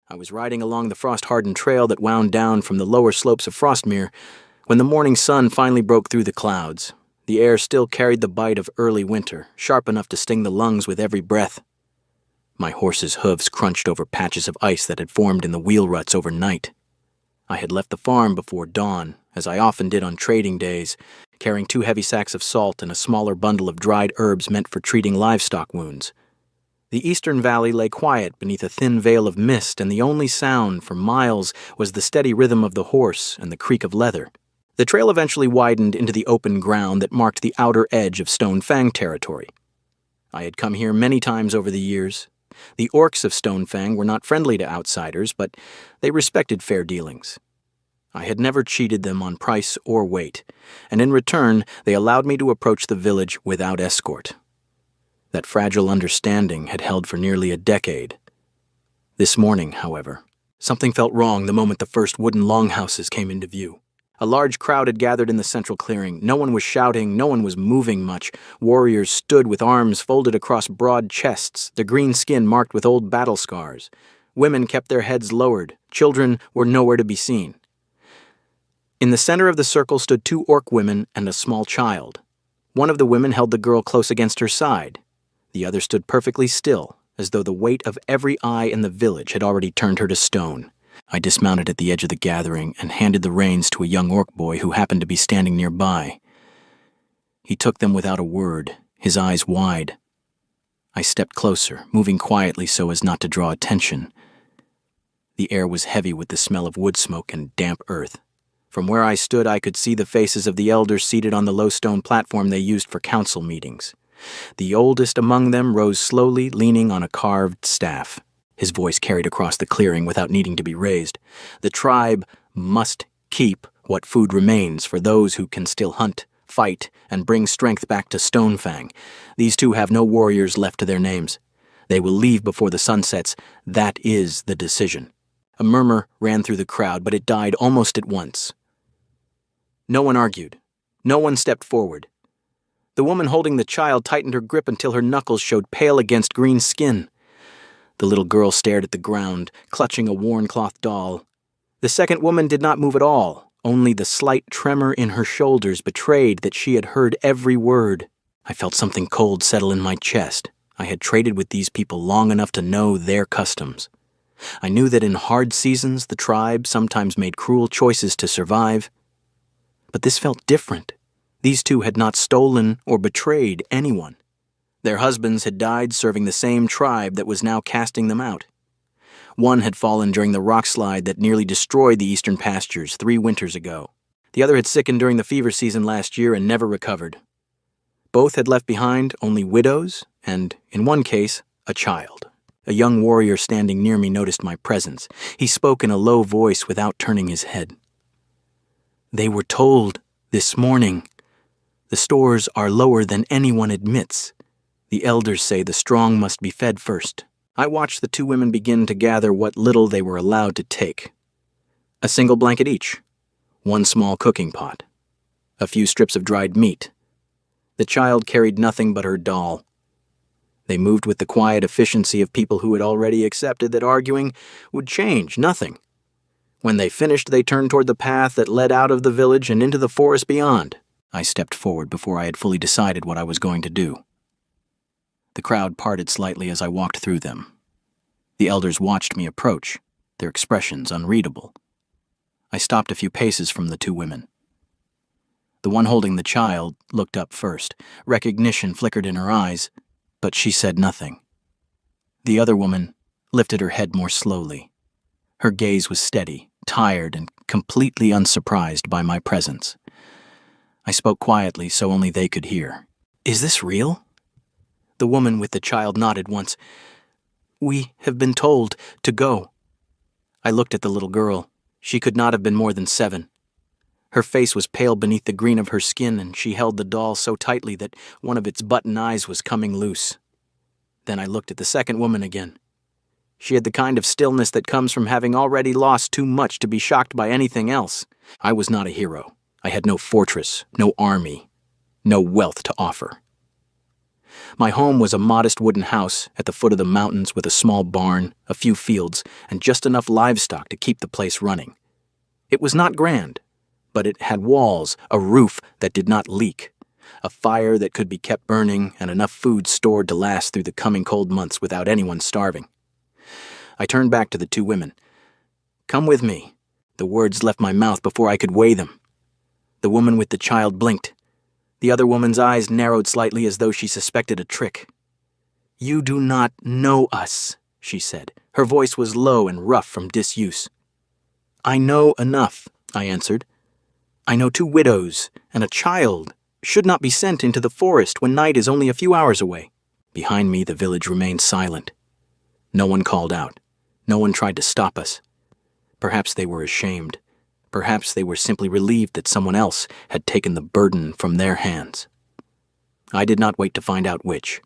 I was riding along the frost-hardened trail that wound down from the lower slopes of Frostmere when the morning sun finally broke through the clouds. The air still carried the bite of early winter, sharp enough to sting the lungs with every breath. My horse's hooves crunched over patches of ice that had formed in the wheel ruts overnight. I had left the farm before dawn, as I often did on trading days, carrying 2 heavy sacks of salt and a smaller bundle of dried herbs meant for treating livestock wounds. The eastern valley lay quiet beneath a thin veil of mist, and the only sound for miles was the steady rhythm of the horse and the creak of leather. The trail eventually widened into the open ground that marked the outer edge of Stone Fang territory. I had come here many times over the years. The orcs of Stone Fang were not friendly to outsiders, but they respected fair dealings. I had never cheated them on price or weight, and in return they allowed me to approach the village without escort. That fragile understanding had held for nearly a decade. This morning, however, something felt wrong the moment the first wooden longhouses came into view. A large crowd had gathered in the central clearing. No one was shouting, no one was moving much. Warriors stood with arms folded across broad chests, their green skin marked with old battle scars. Women kept their heads lowered. Children were nowhere to be seen. In the center of the circle stood 2 orc women and a small child. One of the women held the girl close against her side. The other stood perfectly still, as though the weight of every eye in the village had already turned her to stone. I dismounted at the edge of the gathering and handed the reins to a young orc boy who happened to be standing nearby. He took them without a word, his eyes wide. I stepped closer, moving quietly so as not to draw attention. The air was heavy with the smell of wood smoke and damp earth. From where I stood, I could see the faces of the elders seated on the low stone platform they used for council meetings. The oldest among them rose slowly, leaning on a carved staff. His voice carried across the clearing without needing to be raised. The tribe must keep what food remains for those who can still hunt, fight, and bring strength back to Stone Fang. These 2 have no warriors left to their names. They will leave before the sun sets. That is the decision. A murmur ran through the crowd, but it died almost at once. No one argued. No one stepped forward. The woman holding the child tightened her grip until her knuckles showed pale against green skin. The little girl stared at the ground, clutching a worn cloth doll. The second woman did not move at all. Only the slight tremor in her shoulders betrayed that she had heard every word. I felt something cold settle in my chest. I had traded with these people long enough to know their customs. I knew that in hard seasons the tribe sometimes made cruel choices to survive. But this felt different. These 2 had not stolen or betrayed anyone. Their husbands had died serving the same tribe that was now casting them out. One had fallen during the rock slide that nearly destroyed the eastern pastures 3 winters ago. The other had sickened during the fever season last year and never recovered. Both had left behind only widows and, in one case, a child. A young warrior standing near me noticed my presence. He spoke in a low voice without turning his head. "They were told this morning. The stores are lower than anyone admits. The elders say the strong must be fed first." I watched the 2 women begin to gather what little they were allowed to take. A single blanket each, 1 small cooking pot, a few strips of dried meat. The child carried nothing but her doll. They moved with the quiet efficiency of people who had already accepted that arguing would change nothing. When they finished, they turned toward the path that led out of the village and into the forest beyond. I stepped forward before I had fully decided what I was going to do. The crowd parted slightly as I walked through them. The elders watched me approach, their expressions unreadable. I stopped a few paces from the 2 women. The one holding the child looked up first. Recognition flickered in her eyes, but she said nothing. The other woman lifted her head more slowly. Her gaze was steady, tired, and completely unsurprised by my presence. I spoke quietly so only they could hear. "Is this real?" The woman with the child nodded once. "We have been told to go." I looked at the little girl. She could not have been more than 7. Her face was pale beneath the green of her skin, and she held the doll so tightly that one of its button eyes was coming loose. Then I looked at the second woman again. She had the kind of stillness that comes from having already lost too much to be shocked by anything else. I was not a hero. I had no fortress, no army, no wealth to offer. My home was a modest wooden house at the foot of the mountains with a small barn, a few fields, and just enough livestock to keep the place running. It was not grand, but it had walls, a roof that did not leak, a fire that could be kept burning, and enough food stored to last through the coming cold months without anyone starving. I turned back to the two women. "Come with me." The words left my mouth before I could weigh them. The woman with the child blinked. The other woman's eyes narrowed slightly as though she suspected a trick. "You do not know us," she said. Her voice was low and rough from disuse. "I know enough," I answered. "I know 2 widows, and a child should not be sent into the forest when night is only a few hours away." Behind me, the village remained silent. No one called out. No one tried to stop us. Perhaps they were ashamed. Perhaps they were simply relieved that someone else had taken the burden from their hands. I did not wait to find out which.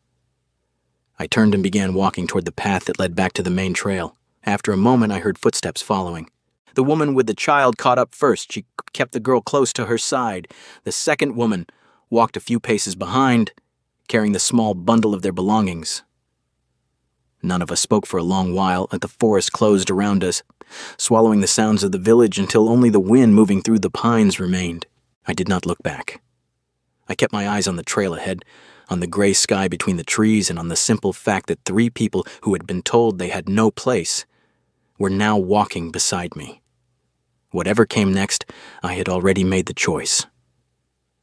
I turned and began walking toward the path that led back to the main trail. After a moment, I heard footsteps following. The woman with the child caught up first. She kept the girl close to her side. The second woman walked a few paces behind, carrying the small bundle of their belongings. None of us spoke for a long while as the forest closed around us, swallowing the sounds of the village until only the wind moving through the pines remained. I did not look back. I kept my eyes on the trail ahead, on the gray sky between the trees, and on the simple fact that 3 people who had been told they had no place were now walking beside me. Whatever came next, I had already made the choice.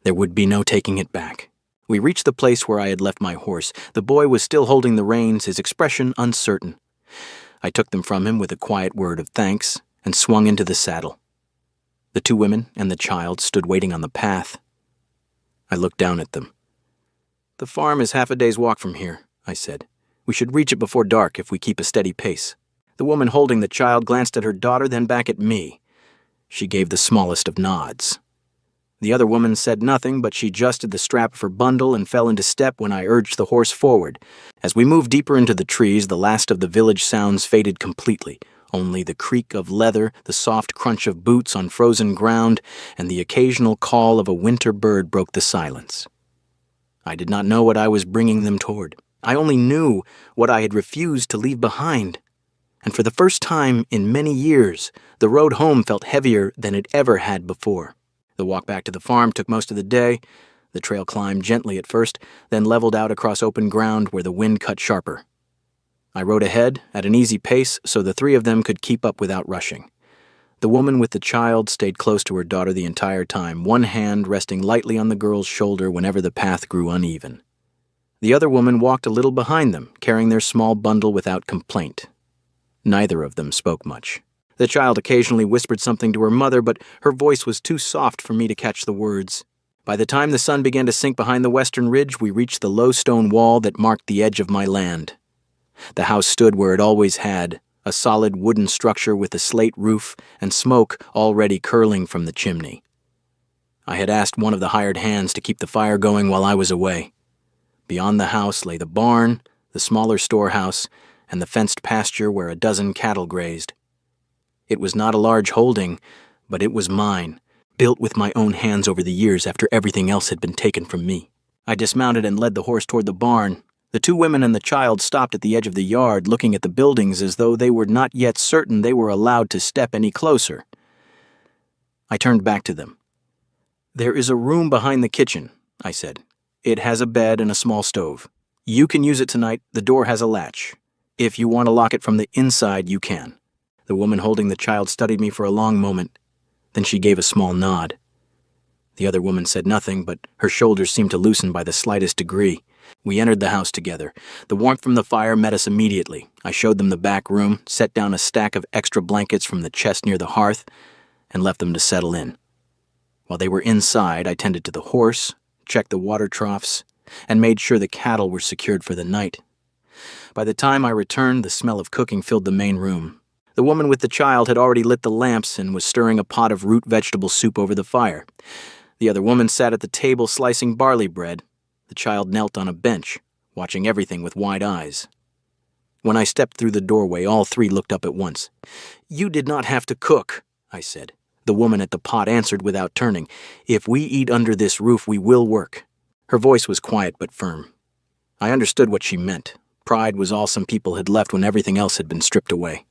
There would be no taking it back. We reached the place where I had left my horse. The boy was still holding the reins, his expression uncertain. I took them from him with a quiet word of thanks and swung into the saddle. The 2 women and the child stood waiting on the path. I looked down at them. "The farm is half a day's walk from here," I said. "We should reach it before dark if we keep a steady pace." The woman holding the child glanced at her daughter, then back at me. She gave the smallest of nods. The other woman said nothing, but she adjusted the strap of her bundle and fell into step when I urged the horse forward. As we moved deeper into the trees, the last of the village sounds faded completely. Only the creak of leather, the soft crunch of boots on frozen ground, and the occasional call of a winter bird broke the silence. I did not know what I was bringing them toward. I only knew what I had refused to leave behind. And for the first time in many years, the road home felt heavier than it ever had before. The walk back to the farm took most of the day. The trail climbed gently at first, then leveled out across open ground where the wind cut sharper. I rode ahead at an easy pace so the 3 of them could keep up without rushing. The woman with the child stayed close to her daughter the entire time, one hand resting lightly on the girl's shoulder whenever the path grew uneven. The other woman walked a little behind them, carrying their small bundle without complaint. Neither of them spoke much. The child occasionally whispered something to her mother, but her voice was too soft for me to catch the words. By the time the sun began to sink behind the western ridge, we reached the low stone wall that marked the edge of my land. The house stood where it always had, a solid wooden structure with a slate roof and smoke already curling from the chimney. I had asked one of the hired hands to keep the fire going while I was away. Beyond the house lay the barn, the smaller storehouse, and the fenced pasture where a dozen cattle grazed. It was not a large holding, but it was mine, built with my own hands over the years after everything else had been taken from me. I dismounted and led the horse toward the barn. The 2 women and the child stopped at the edge of the yard, looking at the buildings as though they were not yet certain they were allowed to step any closer. I turned back to them. "There is a room behind the kitchen," I said. "It has a bed and a small stove. You can use it tonight. The door has a latch. If you want to lock it from the inside, you can." The woman holding the child studied me for a long moment. Then she gave a small nod. The other woman said nothing, but her shoulders seemed to loosen by the slightest degree. We entered the house together. The warmth from the fire met us immediately. I showed them the back room, set down a stack of extra blankets from the chest near the hearth, and left them to settle in. While they were inside, I tended to the horse, checked the water troughs, and made sure the cattle were secured for the night. By the time I returned, the smell of cooking filled the main room. The woman with the child had already lit the lamps and was stirring a pot of root vegetable soup over the fire. The other woman sat at the table slicing barley bread. The child knelt on a bench, watching everything with wide eyes. When I stepped through the doorway, all 3 looked up at once. "You did not have to cook," I said. The woman at the pot answered without turning. "If we eat under this roof, we will work." Her voice was quiet but firm. I understood what she meant. Pride was all some people had left when everything else had been stripped away.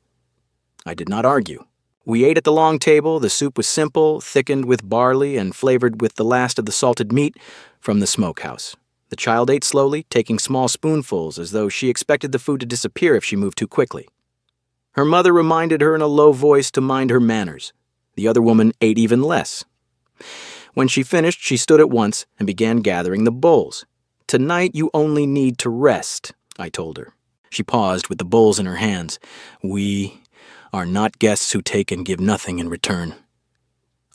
I did not argue. We ate at the long table. The soup was simple, thickened with barley, and flavored with the last of the salted meat from the smokehouse. The child ate slowly, taking small spoonfuls as though she expected the food to disappear if she moved too quickly. Her mother reminded her in a low voice to mind her manners. The other woman ate even less. When she finished, she stood at once and began gathering the bowls. "Tonight you only need to rest," I told her. She paused with the bowls in her hands. "We are not guests who take and give nothing in return."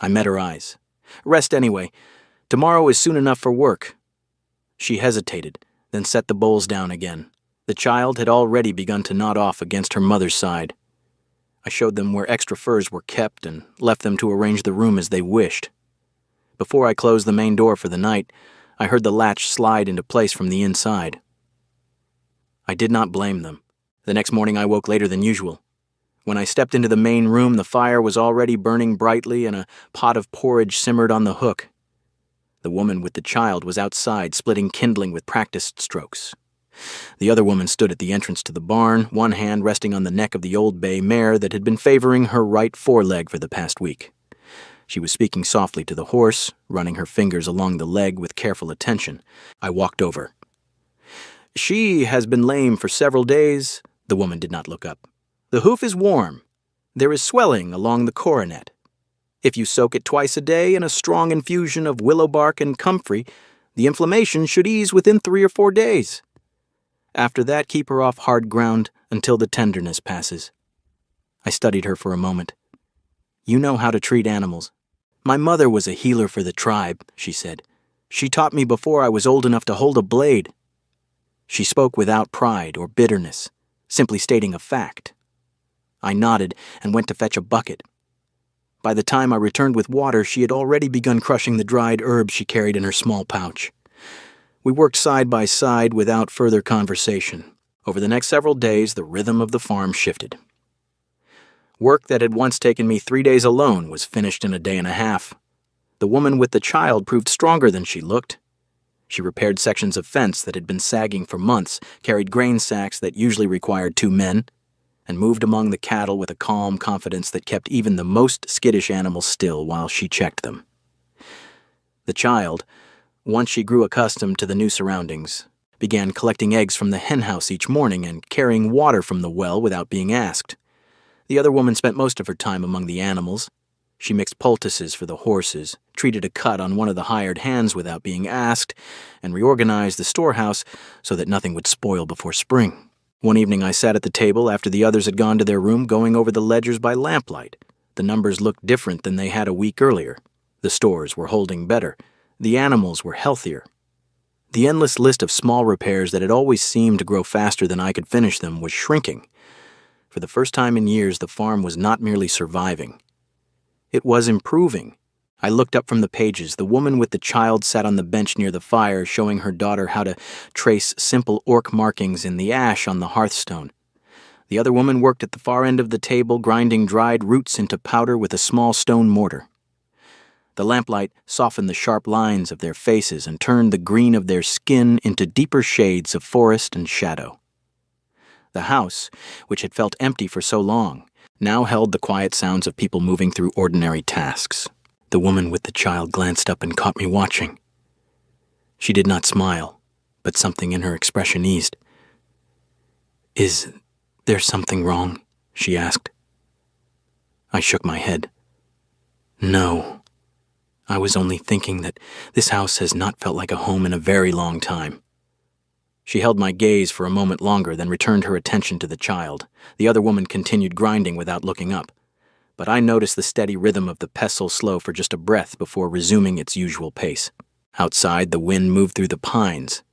I met her eyes. "Rest anyway. Tomorrow is soon enough for work." She hesitated, then set the bowls down again. The child had already begun to nod off against her mother's side. I showed them where extra furs were kept and left them to arrange the room as they wished. Before I closed the main door for the night, I heard the latch slide into place from the inside. I did not blame them. The next morning I woke later than usual. When I stepped into the main room, the fire was already burning brightly and a pot of porridge simmered on the hook. The woman with the child was outside, splitting kindling with practiced strokes. The other woman stood at the entrance to the barn, one hand resting on the neck of the old bay mare that had been favoring her right foreleg for the past week. She was speaking softly to the horse, running her fingers along the leg with careful attention. I walked over. "She has been lame for several days." The woman did not look up. "The hoof is warm. There is swelling along the coronet. If you soak it twice a day in a strong infusion of willow bark and comfrey, the inflammation should ease within 3 or 4 days. After that, keep her off hard ground until the tenderness passes." I studied her for a moment. "You know how to treat animals." "My mother was a healer for the tribe," she said. "She taught me before I was old enough to hold a blade." She spoke without pride or bitterness, simply stating a fact. I nodded and went to fetch a bucket. By the time I returned with water, she had already begun crushing the dried herbs she carried in her small pouch. We worked side by side without further conversation. Over the next several days, the rhythm of the farm shifted. Work that had once taken me 3 days alone was finished in a day and a half. The woman with the child proved stronger than she looked. She repaired sections of fence that had been sagging for months, carried grain sacks that usually required 2 men, and moved among the cattle with a calm confidence that kept even the most skittish animals still while she checked them. The child, once she grew accustomed to the new surroundings, began collecting eggs from the henhouse each morning and carrying water from the well without being asked. The other woman spent most of her time among the animals. She mixed poultices for the horses, treated a cut on one of the hired hands without being asked, and reorganized the storehouse so that nothing would spoil before spring. One evening I sat at the table after the others had gone to their room, going over the ledgers by lamplight. The numbers looked different than they had a week earlier. The stores were holding better. The animals were healthier. The endless list of small repairs that had always seemed to grow faster than I could finish them was shrinking. For the first time in years, the farm was not merely surviving. It was improving. I looked up from the pages. The woman with the child sat on the bench near the fire, showing her daughter how to trace simple orc markings in the ash on the hearthstone. The other woman worked at the far end of the table, grinding dried roots into powder with a small stone mortar. The lamplight softened the sharp lines of their faces and turned the green of their skin into deeper shades of forest and shadow. The house, which had felt empty for so long, now held the quiet sounds of people moving through ordinary tasks. The woman with the child glanced up and caught me watching. She did not smile, but something in her expression eased. "Is there something wrong?" she asked. I shook my head. "No. I was only thinking that this house has not felt like a home in a very long time." She held my gaze for a moment longer, then returned her attention to the child. The other woman continued grinding without looking up, but I noticed the steady rhythm of the pestle slow for just a breath before resuming its usual pace. Outside, the wind moved through the pines.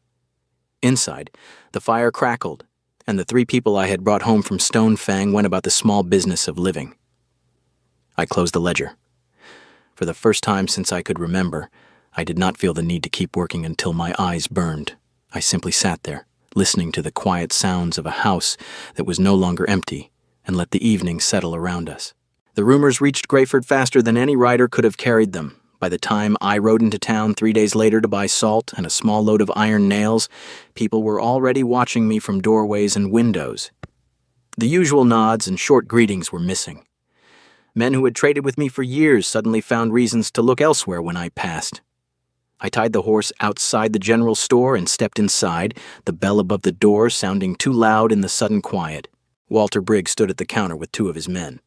Inside, the fire crackled, and the 3 people I had brought home from Stone Fang went about the small business of living. I closed the ledger. For the first time since I could remember, I did not feel the need to keep working until my eyes burned. I simply sat there, listening to the quiet sounds of a house that was no longer empty, and let the evening settle around us. The rumors reached Greyford faster than any rider could have carried them. By the time I rode into town 3 days later to buy salt and a small load of iron nails, people were already watching me from doorways and windows. The usual nods and short greetings were missing. Men who had traded with me for years suddenly found reasons to look elsewhere when I passed. I tied the horse outside the general store and stepped inside, the bell above the door sounding too loud in the sudden quiet. Walter Briggs stood at the counter with 2 of his men.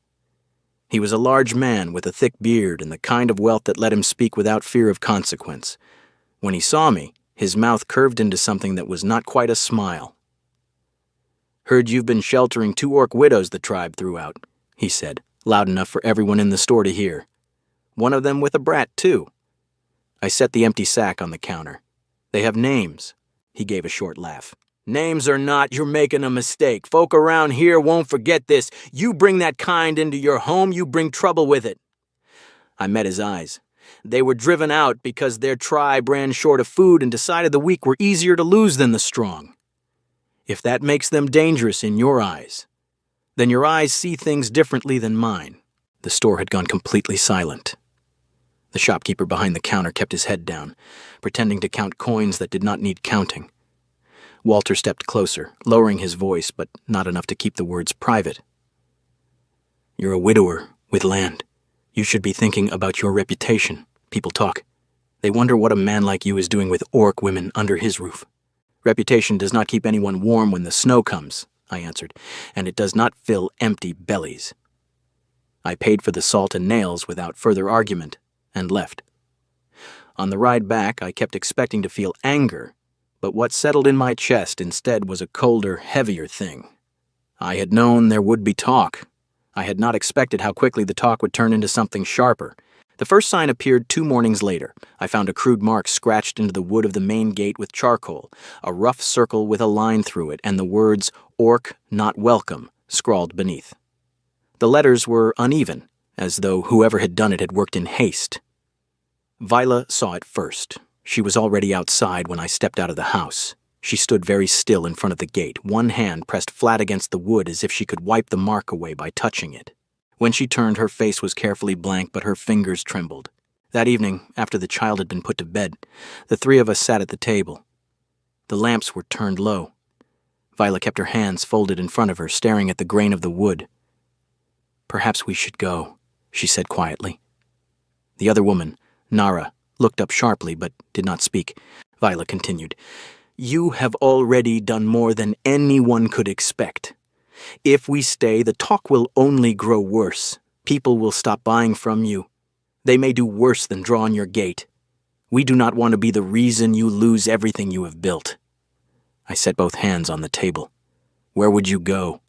He was a large man with a thick beard and the kind of wealth that let him speak without fear of consequence. When he saw me, his mouth curved into something that was not quite a smile. "Heard you've been sheltering 2 orc widows the tribe threw out," he said, loud enough for everyone in the store to hear. "One of them with a brat, too." I set the empty sack on the counter. "They have names." He gave a short laugh. "Names or not, you're making a mistake. Folk around here won't forget this. You bring that kind into your home, you bring trouble with it." I met his eyes. "They were driven out because their tribe ran short of food and decided the weak were easier to lose than the strong. If that makes them dangerous in your eyes, then your eyes see things differently than mine." The store had gone completely silent. The shopkeeper behind the counter kept his head down, pretending to count coins that did not need counting. Walter stepped closer, lowering his voice, but not enough to keep the words private. "You're a widower with land. You should be thinking about your reputation. People talk. They wonder what a man like you is doing with orc women under his roof." "Reputation does not keep anyone warm when the snow comes," I answered, "and it does not fill empty bellies." I paid for the salt and nails without further argument and left. On the ride back, I kept expecting to feel anger, but what settled in my chest instead was a colder, heavier thing. I had known there would be talk. I had not expected how quickly the talk would turn into something sharper. The first sign appeared 2 mornings later. I found a crude mark scratched into the wood of the main gate with charcoal, a rough circle with a line through it, and the words, "Orc not welcome," scrawled beneath. The letters were uneven, as though whoever had done it had worked in haste. Viola saw it first. She was already outside when I stepped out of the house. She stood very still in front of the gate, one hand pressed flat against the wood as if she could wipe the mark away by touching it. When she turned, her face was carefully blank, but her fingers trembled. That evening, after the child had been put to bed, the 3 of us sat at the table. The lamps were turned low. Viola kept her hands folded in front of her, staring at the grain of the wood. "Perhaps we should go," she said quietly. The other woman, Nara, looked up sharply but did not speak. Viola continued, "You have already done more than anyone could expect. If we stay, the talk will only grow worse. People will stop buying from you. They may do worse than draw on your gate. We do not want to be the reason you lose everything you have built." I set both hands on the table. "Where would you go?"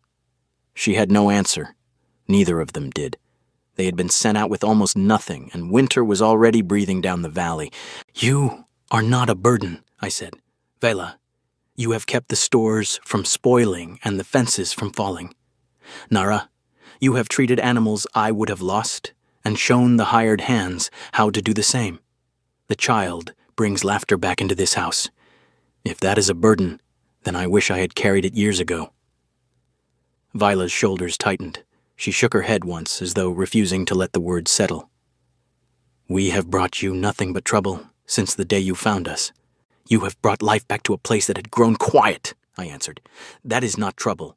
She had no answer. Neither of them did. They had been sent out with almost nothing, and winter was already breathing down the valley. "You are not a burden," I said. "Vela, you have kept the stores from spoiling and the fences from falling. Nara, you have treated animals I would have lost and shown the hired hands how to do the same. The child brings laughter back into this house. If that is a burden, then I wish I had carried it years ago." Viola's shoulders tightened. She shook her head once, as though refusing to let the words settle. "We have brought you nothing but trouble since the day you found us. You have brought life back to a place that had grown quiet," I answered. "That is not trouble."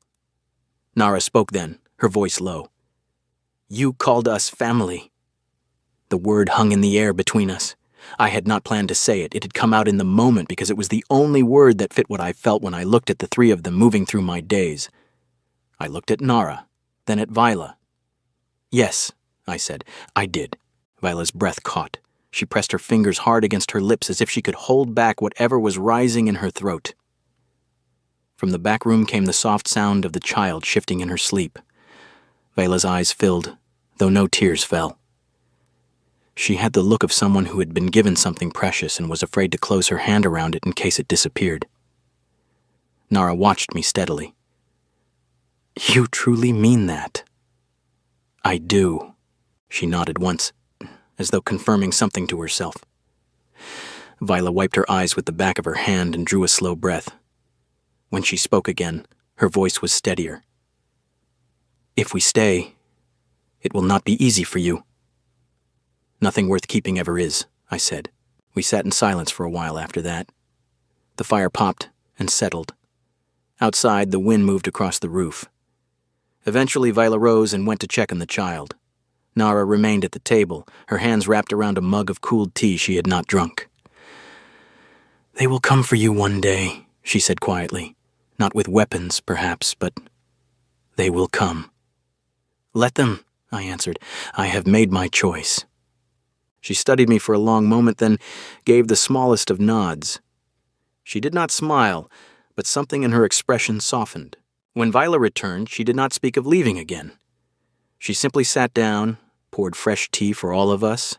Nara spoke then, her voice low. "You called us family." The word hung in the air between us. I had not planned to say it. It had come out in the moment because it was the only word that fit what I felt when I looked at the 3 of them moving through my days. I looked at Nara, then at Viola. "Yes," I said, "I did." Viola's breath caught. She pressed her fingers hard against her lips as if she could hold back whatever was rising in her throat. From the back room came the soft sound of the child shifting in her sleep. Viola's eyes filled, though no tears fell. She had the look of someone who had been given something precious and was afraid to close her hand around it in case it disappeared. Nara watched me steadily. "You truly mean that?" "I do." She nodded once, as though confirming something to herself. Viola wiped her eyes with the back of her hand and drew a slow breath. When she spoke again, her voice was steadier. "If we stay, it will not be easy for you." Nothing worth keeping ever is, I said. We sat in silence for a while after that. The fire popped and settled. Outside, the wind moved across the roof. Eventually, Viola rose and went to check on the child. Nara remained at the table, her hands wrapped around a mug of cooled tea she had not drunk. "They will come for you one day," she said quietly. "Not with weapons, perhaps, but they will come." "Let them," I answered. "I have made my choice." She studied me for a long moment, then gave the smallest of nods. She did not smile, but something in her expression softened. When Viola returned, she did not speak of leaving again. She simply sat down, poured fresh tea for all of us,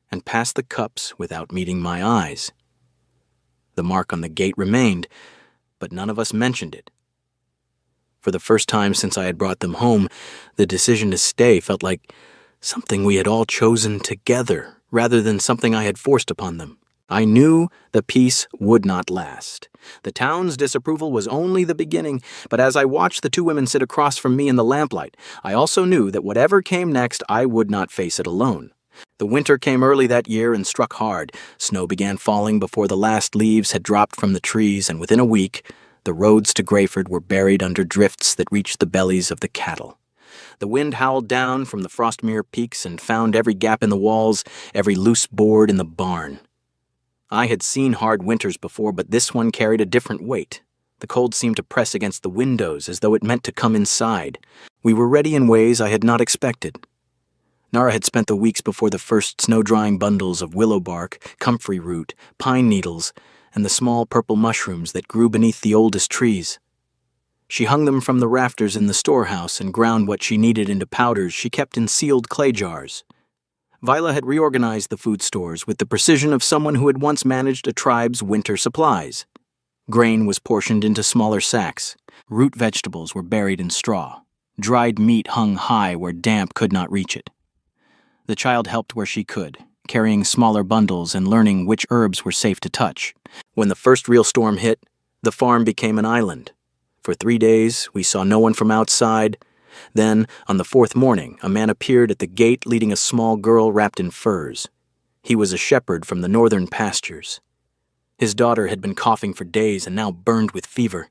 and passed the cups without meeting my eyes. The mark on the gate remained, but none of us mentioned it. For the first time since I had brought them home, the decision to stay felt like something we had all chosen together, rather than something I had forced upon them. I knew the peace would not last. The town's disapproval was only the beginning, but as I watched the two women sit across from me in the lamplight, I also knew that whatever came next, I would not face it alone. The winter came early that year and struck hard. Snow began falling before the last leaves had dropped from the trees, and within a week, the roads to Greyford were buried under drifts that reached the bellies of the cattle. The wind howled down from the Frostmere peaks and found every gap in the walls, every loose board in the barn. I had seen hard winters before, but this one carried a different weight. The cold seemed to press against the windows as though it meant to come inside. We were ready in ways I had not expected. Nara had spent the weeks before the first snow-drying bundles of willow bark, comfrey root, pine needles, and the small purple mushrooms that grew beneath the oldest trees. She hung them from the rafters in the storehouse and ground what she needed into powders she kept in sealed clay jars. Viola had reorganized the food stores with the precision of someone who had once managed a tribe's winter supplies. Grain was portioned into smaller sacks. Root vegetables were buried in straw. Dried meat hung high where damp could not reach it. The child helped where she could, carrying smaller bundles and learning which herbs were safe to touch. When the first real storm hit, the farm became an island. For 3 days, we saw no one from outside. Then, on the 4th morning, a man appeared at the gate leading a small girl wrapped in furs. He was a shepherd from the northern pastures. His daughter had been coughing for days and now burned with fever.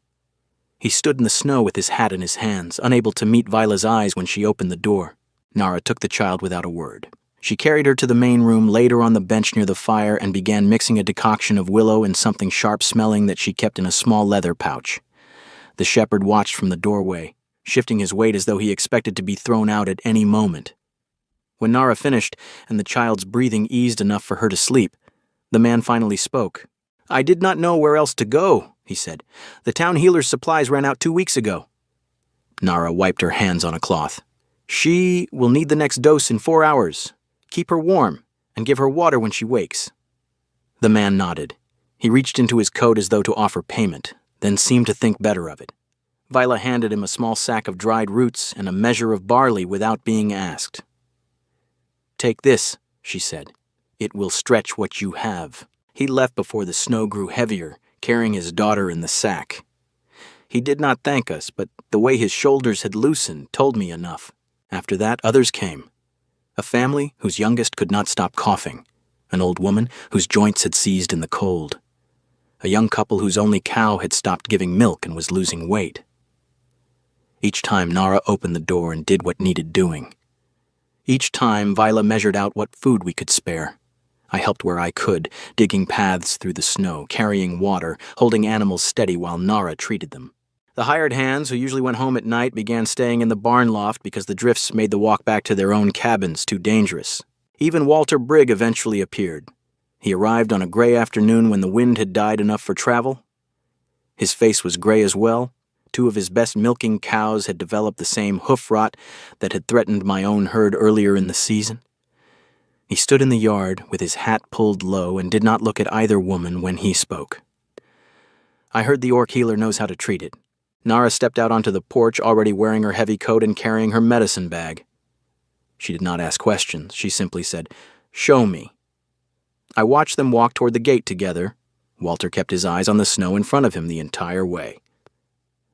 He stood in the snow with his hat in his hands, unable to meet Viola's eyes when she opened the door. Nara took the child without a word. She carried her to the main room, laid her on the bench near the fire, and began mixing a decoction of willow and something sharp-smelling that she kept in a small leather pouch. The shepherd watched from the doorway, shifting his weight as though he expected to be thrown out at any moment. When Nara finished, and the child's breathing eased enough for her to sleep, the man finally spoke. "I did not know where else to go," he said. "The town healer's supplies ran out 2 weeks ago." Nara wiped her hands on a cloth. "She will need the next dose in 4 hours. Keep her warm, and give her water when she wakes." The man nodded. He reached into his coat as though to offer payment, then seemed to think better of it. Viola handed him a small sack of dried roots and a measure of barley without being asked. "Take this," she said. "It will stretch what you have." He left before the snow grew heavier, carrying his daughter in the sack. He did not thank us, but the way his shoulders had loosened told me enough. After that, others came. A family whose youngest could not stop coughing. An old woman whose joints had seized in the cold. A young couple whose only cow had stopped giving milk and was losing weight. Each time Nara opened the door and did what needed doing. Each time Viola measured out what food we could spare. I helped where I could, digging paths through the snow, carrying water, holding animals steady while Nara treated them. The hired hands, who usually went home at night, began staying in the barn loft because the drifts made the walk back to their own cabins too dangerous. Even Walter Brigg eventually appeared. He arrived on a gray afternoon when the wind had died enough for travel. His face was gray as well. 2 of his best milking cows had developed the same hoof rot that had threatened my own herd earlier in the season. He stood in the yard with his hat pulled low and did not look at either woman when he spoke. "I heard the orc healer knows how to treat it." Nara stepped out onto the porch, already wearing her heavy coat and carrying her medicine bag. She did not ask questions. She simply said, "Show me." I watched them walk toward the gate together. Walter kept his eyes on the snow in front of him the entire way.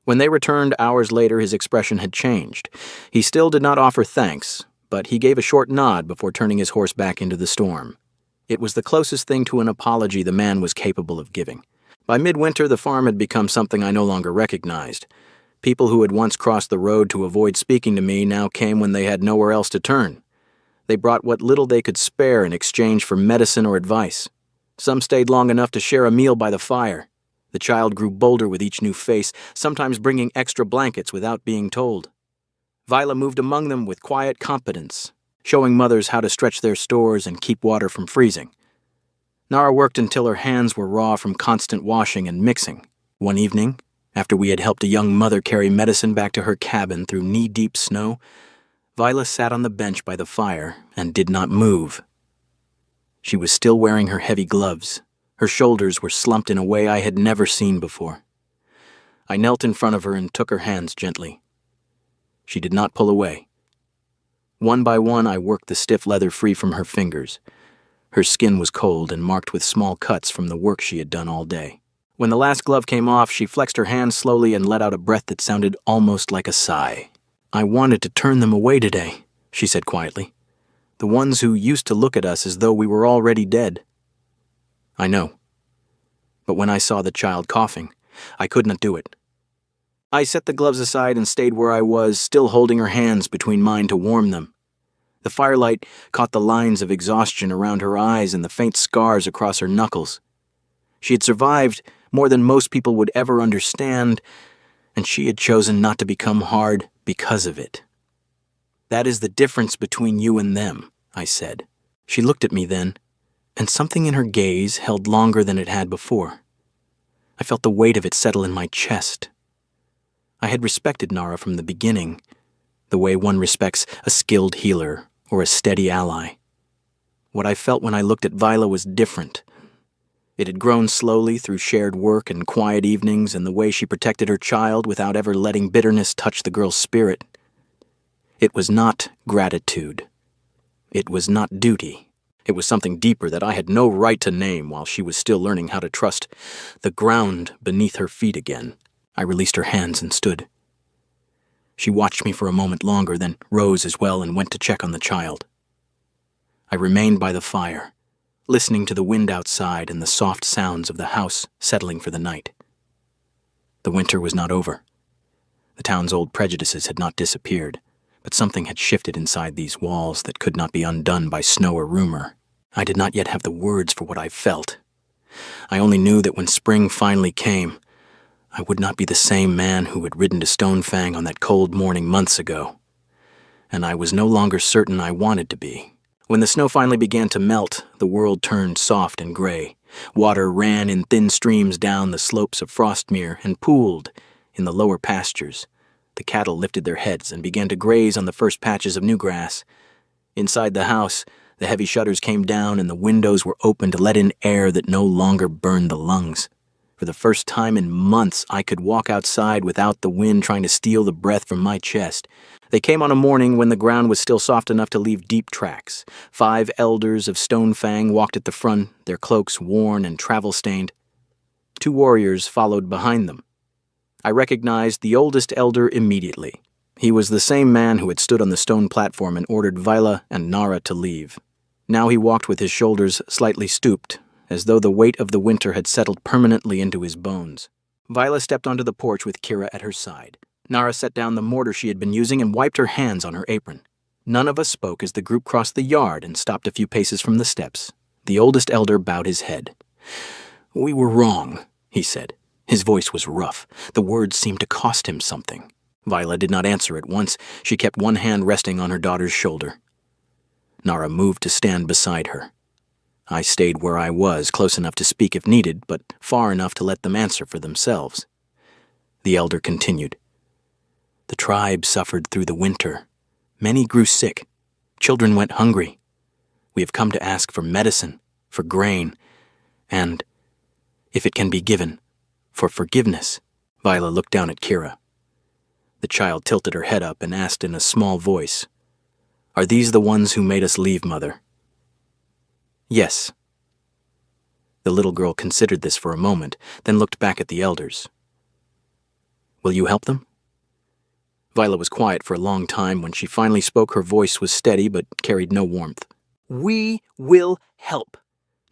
When they returned hours later, his expression had changed. He still did not offer thanks, but he gave a short nod before turning his horse back into the storm. It was the closest thing to an apology the man was capable of giving. By midwinter, the farm had become something I no longer recognized. People who had once crossed the road to avoid speaking to me now came when they had nowhere else to turn. They brought what little they could spare in exchange for medicine or advice. Some stayed long enough to share a meal by the fire. The child grew bolder with each new face, sometimes bringing extra blankets without being told. Viola moved among them with quiet competence, showing mothers how to stretch their stores and keep water from freezing. Nara worked until her hands were raw from constant washing and mixing. One evening, after we had helped a young mother carry medicine back to her cabin through knee-deep snow, Viola sat on the bench by the fire and did not move. She was still wearing her heavy gloves. Her shoulders were slumped in a way I had never seen before. I knelt in front of her and took her hands gently. She did not pull away. One by one, I worked the stiff leather free from her fingers. Her skin was cold and marked with small cuts from the work she had done all day. When the last glove came off, she flexed her hands slowly and let out a breath that sounded almost like a sigh. "I wanted to turn them away today," she said quietly. "The ones who used to look at us as though we were already dead." "I know. But when I saw the child coughing, I could not do it." I set the gloves aside and stayed where I was, still holding her hands between mine to warm them. The firelight caught the lines of exhaustion around her eyes and the faint scars across her knuckles. She had survived more than most people would ever understand, and she had chosen not to become hard because of it. "That is the difference between you and them," I said. She looked at me then, and something in her gaze held longer than it had before. I felt the weight of it settle in my chest. I had respected Nara from the beginning, the way one respects a skilled healer or a steady ally. What I felt when I looked at Viola was different. It had grown slowly through shared work and quiet evenings and the way she protected her child without ever letting bitterness touch the girl's spirit. It was not gratitude. It was not duty. It was something deeper that I had no right to name while she was still learning how to trust the ground beneath her feet again. I released her hands and stood. She watched me for a moment longer, then rose as well and went to check on the child. I remained by the fire, listening to the wind outside and the soft sounds of the house settling for the night. The winter was not over. The town's old prejudices had not disappeared, but something had shifted inside these walls that could not be undone by snow or rumor. I did not yet have the words for what I felt. I only knew that when spring finally came, I would not be the same man who had ridden to Stonefang on that cold morning months ago, and I was no longer certain I wanted to be. When the snow finally began to melt, the world turned soft and gray. Water ran in thin streams down the slopes of Frostmere and pooled in the lower pastures. The cattle lifted their heads and began to graze on the first patches of new grass. Inside the house, the heavy shutters came down and the windows were opened to let in air that no longer burned the lungs. For the first time in months, I could walk outside without the wind trying to steal the breath from my chest. They came on a morning when the ground was still soft enough to leave deep tracks. 5 elders of Stonefang walked at the front, their cloaks worn and travel-stained. 2 warriors followed behind them. I recognized the oldest elder immediately. He was the same man who had stood on the stone platform and ordered Viola and Nara to leave. Now he walked with his shoulders slightly stooped, as though the weight of the winter had settled permanently into his bones. Viola stepped onto the porch with Kira at her side. Nara set down the mortar she had been using and wiped her hands on her apron. None of us spoke as the group crossed the yard and stopped a few paces from the steps. The oldest elder bowed his head. "We were wrong," he said. His voice was rough. The words seemed to cost him something. Viola did not answer at once. She kept one hand resting on her daughter's shoulder. Nara moved to stand beside her. I stayed where I was, close enough to speak if needed, but far enough to let them answer for themselves. The elder continued. "The tribe suffered through the winter. Many grew sick. Children went hungry. We have come to ask for medicine, for grain, and, if it can be given, for forgiveness." Viola looked down at Kira. The child tilted her head up and asked in a small voice, "Are these the ones who made us leave, Mother?" "Yes." The little girl considered this for a moment, then looked back at the elders. "Will you help them?" Viola was quiet for a long time. When she finally spoke, her voice was steady but carried no warmth. We will help.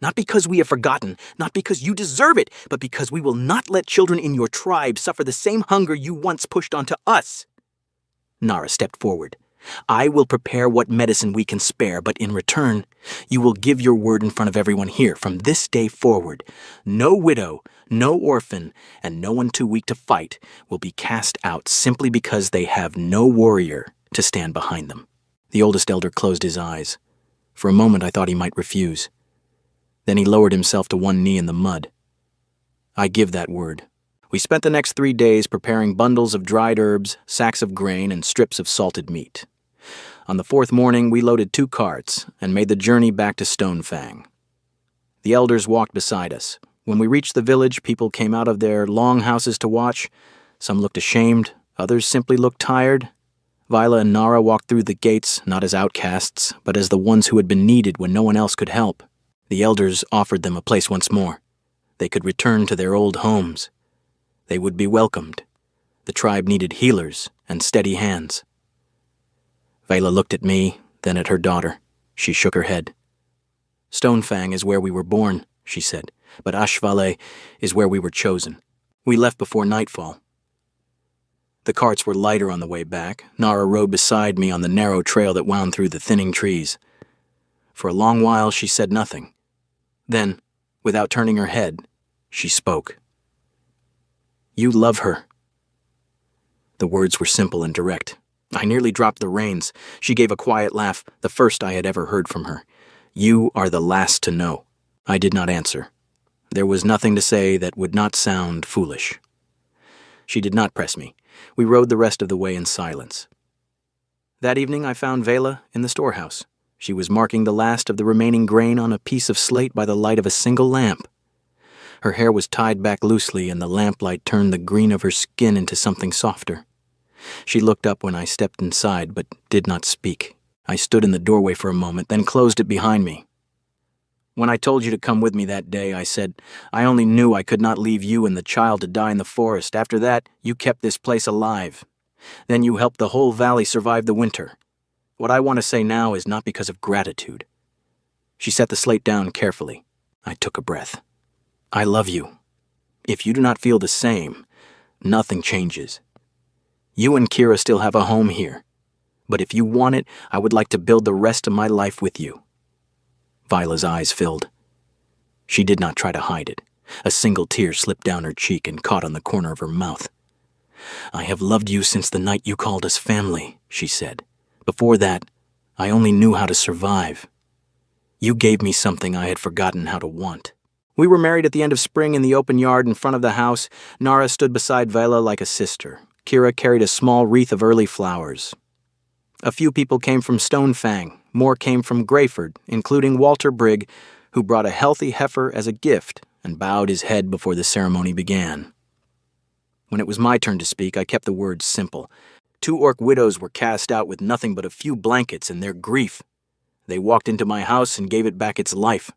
Not because we have forgotten, not because you deserve it, but because we will not let children in your tribe suffer the same hunger you once pushed onto us. Nara stepped forward. I will prepare what medicine we can spare, but in return, you will give your word in front of everyone here from this day forward. No widow, no orphan, and no one too weak to fight will be cast out simply because they have no warrior to stand behind them. The oldest elder closed his eyes. For a moment I thought he might refuse. Then he lowered himself to one knee in the mud. I give that word. We spent the next 3 days preparing bundles of dried herbs, sacks of grain, and strips of salted meat. On the 4th morning, we loaded 2 carts and made the journey back to Stonefang. The elders walked beside us. When we reached the village, people came out of their long houses to watch. Some looked ashamed, others simply looked tired. Viola and Nara walked through the gates, not as outcasts, but as the ones who had been needed when no one else could help. The elders offered them a place once more. They could return to their old homes. They would be welcomed. The tribe needed healers and steady hands. Vela looked at me, then at her daughter. She shook her head. Stonefang is where we were born, she said, but Ashvale is where we were chosen. We left before nightfall. The carts were lighter on the way back. Nara rode beside me on the narrow trail that wound through the thinning trees. For a long while she said nothing. Then, without turning her head, she spoke. You love her. The words were simple and direct. I nearly dropped the reins. She gave a quiet laugh, the first I had ever heard from her. You are the last to know. I did not answer. There was nothing to say that would not sound foolish. She did not press me. We rode the rest of the way in silence. That evening I found Vela in the storehouse. She was marking the last of the remaining grain on a piece of slate by the light of a single lamp. Her hair was tied back loosely, and the lamplight turned the green of her skin into something softer. She looked up when I stepped inside, but did not speak. I stood in the doorway for a moment, then closed it behind me. When I told you to come with me that day, I said, I only knew I could not leave you and the child to die in the forest. After that, you kept this place alive. Then you helped the whole valley survive the winter. What I want to say now is not because of gratitude. She set the slate down carefully. I took a breath. I love you. If you do not feel the same, nothing changes. You and Kira still have a home here. But if you want it, I would like to build the rest of my life with you. Viola's eyes filled. She did not try to hide it. A single tear slipped down her cheek and caught on the corner of her mouth. I have loved you since the night you called us family, she said. Before that, I only knew how to survive. You gave me something I had forgotten how to want. We were married at the end of spring in the open yard in front of the house. Nara stood beside Vela like a sister. Kira carried a small wreath of early flowers. A few people came from Stonefang. More came from Greyford, including Walter Brigg, who brought a healthy heifer as a gift and bowed his head before the ceremony began. When it was my turn to speak, I kept the words simple. 2 orc widows were cast out with nothing but a few blankets in their grief. They walked into my house and gave it back its life.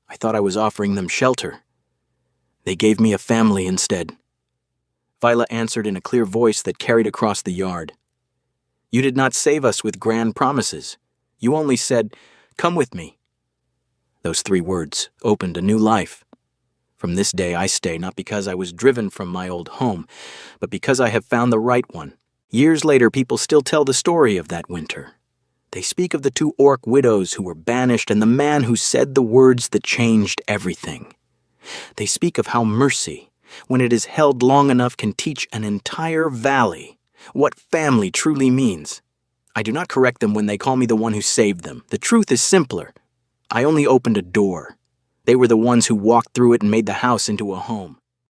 I thought I was offering them shelter. They gave me a family instead. Viola answered in a clear voice that carried across the yard. You did not save us with grand promises. You only said, come with me. Those 3 words opened a new life. From this day I stay, not because I was driven from my old home, but because I have found the right one. Years later, people still tell the story of that winter. They speak of the 2 orc widows who were banished and the man who said the words that changed everything. They speak of how mercy, when it is held long enough, can teach an entire valley what family truly means. I do not correct them when they call me the one who saved them. The truth is simpler. I only opened a door. They were the ones who walked through it and made the house into a home.